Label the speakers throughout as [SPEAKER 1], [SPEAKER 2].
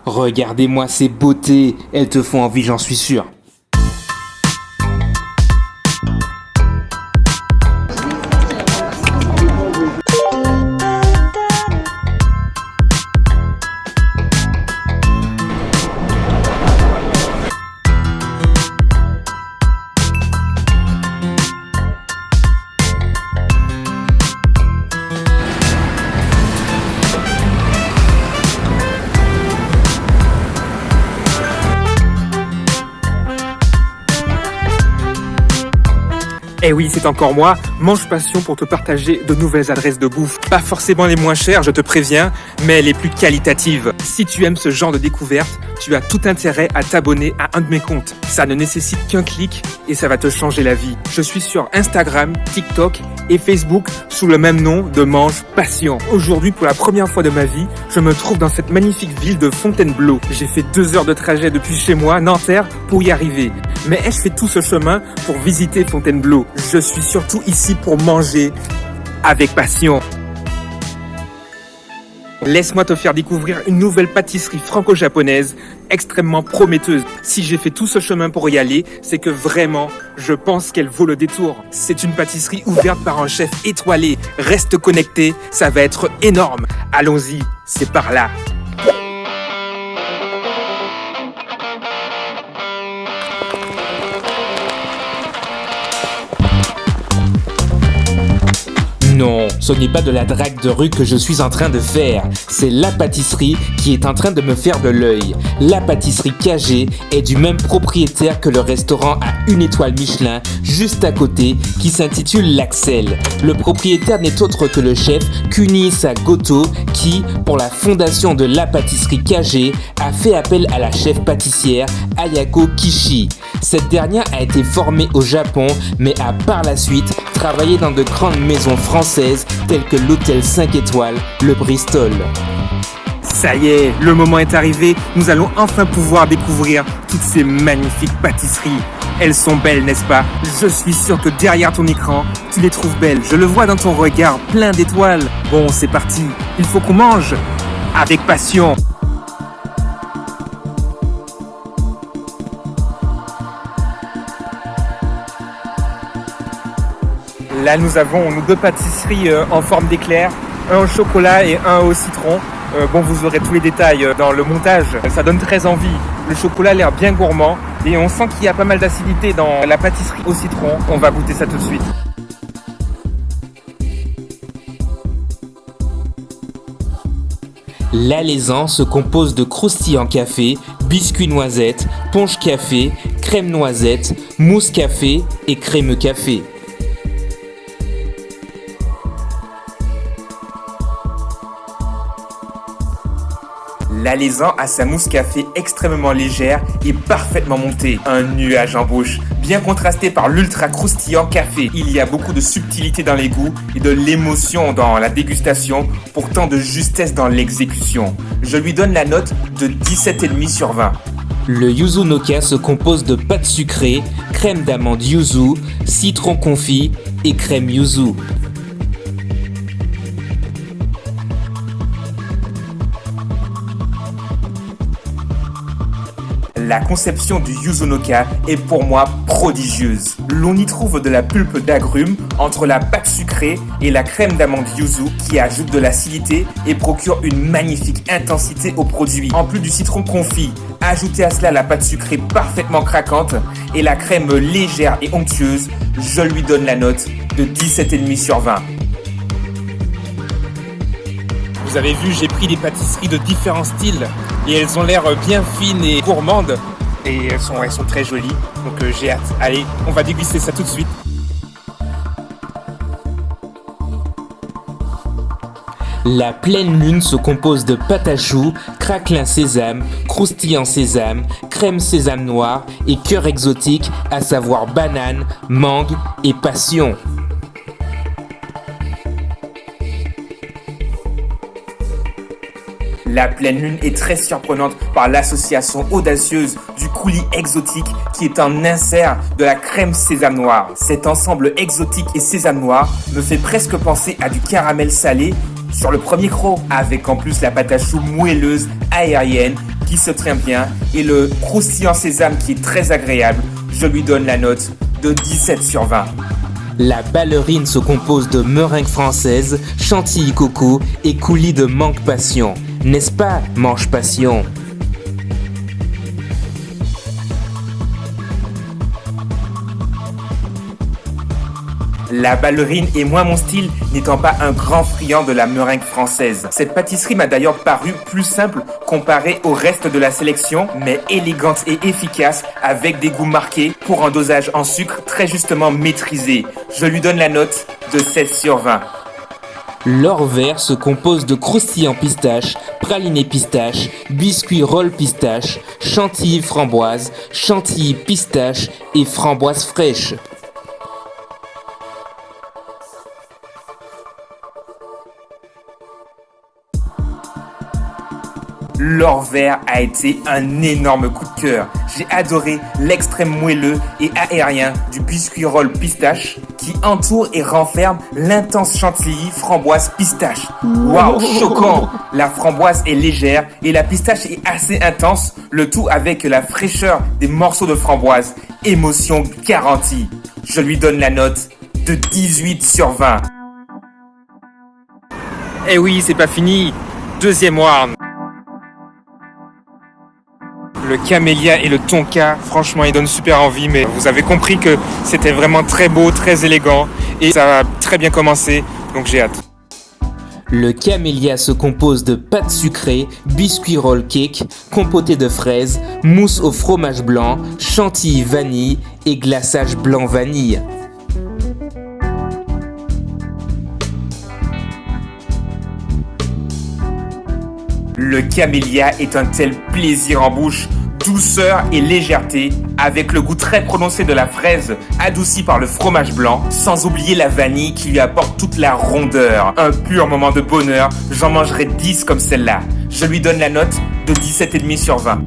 [SPEAKER 1] Regardez-moi ces beautés, elles te font envie, j'en suis sûr.
[SPEAKER 2] Eh oui, c'est encore moi, Mange Passion pour te partager de nouvelles adresses de bouffe. Pas forcément les moins chères, je te préviens, mais les plus qualitatives. Si tu aimes ce genre de découverte, tu as tout intérêt à t'abonner à un de mes comptes. Ça ne nécessite qu'un clic et ça va te changer la vie. Je suis sur Instagram, TikTok et Facebook sous le même nom de Mange Passion. Aujourd'hui, pour la première fois de ma vie, je me trouve dans cette magnifique ville de Fontainebleau. J'ai fait 2 heures de trajet depuis chez moi, Nanterre, pour y arriver. Mais ai-je fait tout ce chemin pour visiter Fontainebleau? Je suis surtout ici pour manger avec passion. Laisse-moi te faire découvrir une nouvelle pâtisserie franco-japonaise extrêmement prometteuse. Si j'ai fait tout ce chemin pour y aller, c'est que vraiment, je pense qu'elle vaut le détour. C'est une pâtisserie ouverte par un chef étoilé. Reste connecté, ça va être énorme. Allons-y, c'est par là.
[SPEAKER 1] Non, ce n'est pas de la drague de rue que je suis en train de faire. C'est la pâtisserie qui est en train de me faire de l'œil. La pâtisserie KG est du même propriétaire que le restaurant à 1 étoile Michelin, juste à côté, qui s'intitule l'Axel. Le propriétaire n'est autre que le chef Kunihisa Goto, qui, pour la fondation de la pâtisserie KG, a fait appel à la chef pâtissière Ayako Kishi. Cette dernière a été formée au Japon, mais a par la suite travaillé dans de grandes maisons françaises telles que l'hôtel 5 étoiles, le Bristol.
[SPEAKER 2] Ça y est, le moment est arrivé, nous allons enfin pouvoir découvrir toutes ces magnifiques pâtisseries. Elles sont belles, n'est-ce pas? Je suis sûr que derrière ton écran, tu les trouves belles. Je le vois dans ton regard plein d'étoiles. Bon, c'est parti, il faut qu'on mange avec passion. Là, nous avons nos 2 pâtisseries en forme d'éclair, un au chocolat et un au citron. Bon, vous aurez tous les détails dans le montage. Ça donne très envie. Le chocolat a l'air bien gourmand et on sent qu'il y a pas mal d'acidité dans la pâtisserie au citron. On va goûter ça tout de suite.
[SPEAKER 1] L'alezan se compose de croustillants café, biscuits noisettes, ponche café, crème noisette, mousse café et crémeux café.
[SPEAKER 2] L'alezan a sa mousse café extrêmement légère et parfaitement montée. Un nuage en bouche, bien contrasté par l'ultra croustillant café. Il y a beaucoup de subtilité dans les goûts et de l'émotion dans la dégustation, pour tant de justesse dans l'exécution. Je lui donne la note de 17,5 sur 20.
[SPEAKER 1] Le yuzu noka se compose de pâte sucrée, crème d'amande yuzu, citron confit et crème yuzu.
[SPEAKER 2] La conception du yuzu noka est pour moi prodigieuse. L'on y trouve de la pulpe d'agrumes entre la pâte sucrée et la crème d'amande yuzu qui ajoute de l'acidité et procure une magnifique intensité au produit. En plus du citron confit, ajoutez à cela la pâte sucrée parfaitement craquante et la crème légère et onctueuse, je lui donne la note de 17,5 sur 20. Vous avez vu, j'ai pris des pâtisseries de différents styles et elles ont l'air bien fines et gourmandes et elles sont très jolies, donc j'ai hâte. Allez, on va déguster ça tout de suite.
[SPEAKER 1] La pleine lune se compose de pâte à choux, craquelin sésame, croustillant sésame, crème sésame noire et cœur exotique, à savoir banane, mangue et passion.
[SPEAKER 2] La pleine lune est très surprenante par l'association audacieuse du coulis exotique qui est un insert de la crème sésame noire. Cet ensemble exotique et sésame noir me fait presque penser à du caramel salé sur le premier croc, avec en plus la pâte à choux moelleuse, aérienne,
[SPEAKER 1] qui se tient bien et le croustillant sésame qui est très agréable, je lui donne la note de 17 sur 20. La ballerine se compose de meringue française, chantilly coco et coulis de mangue passion. N'est-ce pas, Mange Passion? La ballerine est moins mon style, n'étant pas un grand friand de la meringue française. Cette pâtisserie m'a d'ailleurs paru plus simple comparée au reste de la sélection, mais élégante et efficace avec des goûts marqués pour un dosage en sucre très justement maîtrisé. Je lui donne la note de 16 sur 20. L'or vert se compose de croustillants pistache, praliné pistache, biscuits roll pistache, chantilly framboise, chantilly pistache et framboise fraîche. L'or vert a été un énorme coup de cœur. J'ai adoré l'extrême moelleux et aérien du biscuit roll pistache qui entoure et renferme l'intense chantilly framboise pistache. Waouh, choquant! La framboise est légère et la pistache est assez intense, le tout avec la fraîcheur des morceaux de framboise. Émotion garantie. Je lui donne la note de 18 sur 20.
[SPEAKER 2] Eh oui, c'est pas fini. Deuxième round. Le camélia et le tonka, franchement, ils donnent super envie, mais vous avez compris que c'était vraiment très beau, très élégant, et ça a très bien commencé, donc j'ai hâte.
[SPEAKER 1] Le camélia se compose de pâte sucrée, biscuit roll cake, compoté de fraises, mousse au fromage blanc, chantilly vanille et glaçage blanc vanille. Le camélia est un tel plaisir en bouche, douceur et légèreté, avec le goût très prononcé de la fraise, adouci par le fromage blanc, sans oublier la vanille qui lui apporte toute la rondeur. Un pur moment de bonheur, j'en mangerai 10 comme celle-là. Je lui donne la note de 17,5 sur 20.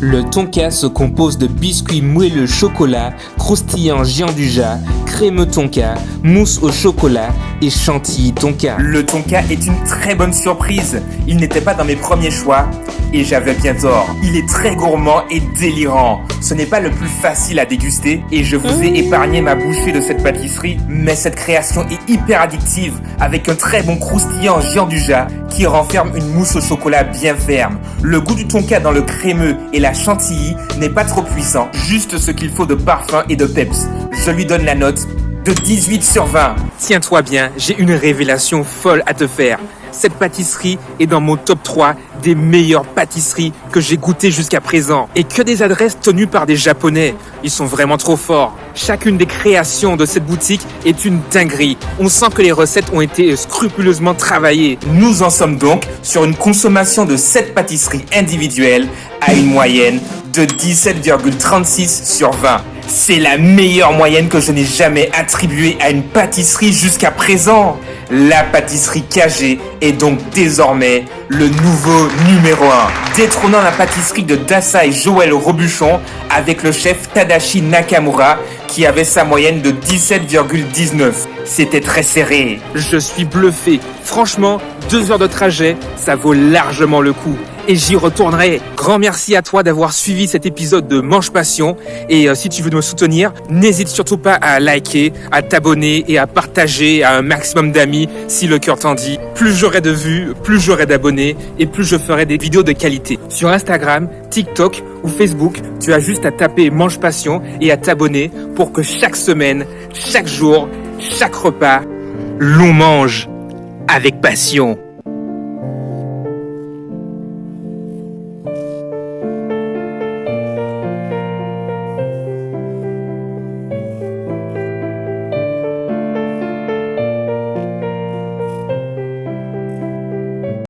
[SPEAKER 1] Le tonka se compose de biscuits moelleux chocolat, croustillant gianduja, crémeux tonka, mousse au chocolat et chantilly tonka. Le tonka est une très bonne surprise. Il n'était pas dans mes premiers choix et j'avais bien tort. Il est très gourmand et délirant. Ce n'est pas le plus facile à déguster et je vous ai épargné ma bouchée de cette pâtisserie, mais cette création est hyper addictive avec un très bon croustillant gianduja qui renferme une mousse au chocolat bien ferme. Le goût du tonka dans le crémeux et la chantilly n'est pas trop puissant, juste ce qu'il faut de parfum et de peps. Je lui donne la note de 18 sur 20.
[SPEAKER 2] Tiens-toi bien, j'ai une révélation folle à te faire. Cette pâtisserie est dans mon top 3 des meilleures pâtisseries que j'ai goûtées jusqu'à présent. Et que des adresses tenues par des Japonais. Ils sont vraiment trop forts. Chacune des créations de cette boutique est une dinguerie. On sent que les recettes ont été scrupuleusement travaillées.
[SPEAKER 1] Nous en sommes donc sur une consommation de cette pâtisserie individuelle à une moyenne de 17,36 sur 20. C'est la meilleure moyenne que je n'ai jamais attribuée à une pâtisserie jusqu'à présent. La pâtisserie KG est donc désormais le nouveau numéro 1, détrônant la pâtisserie de Dasai Joël Robuchon avec le chef Tadashi Nakamura qui avait sa moyenne de 17,19. C'était très serré.
[SPEAKER 2] Je suis bluffé. Franchement, 2 heures de trajet, ça vaut largement le coup. Et j'y retournerai. Grand merci à toi d'avoir suivi cet épisode de Mange Passion. Et si tu veux me soutenir, n'hésite surtout pas à liker, à t'abonner et à partager à un maximum d'amis si le cœur t'en dit. Plus j'aurai de vues, plus j'aurai d'abonnés et plus je ferai des vidéos de qualité. Sur Instagram, TikTok ou Facebook, tu as juste à taper Mange Passion et à t'abonner pour que chaque semaine, chaque jour, chaque repas, l'on mange avec passion.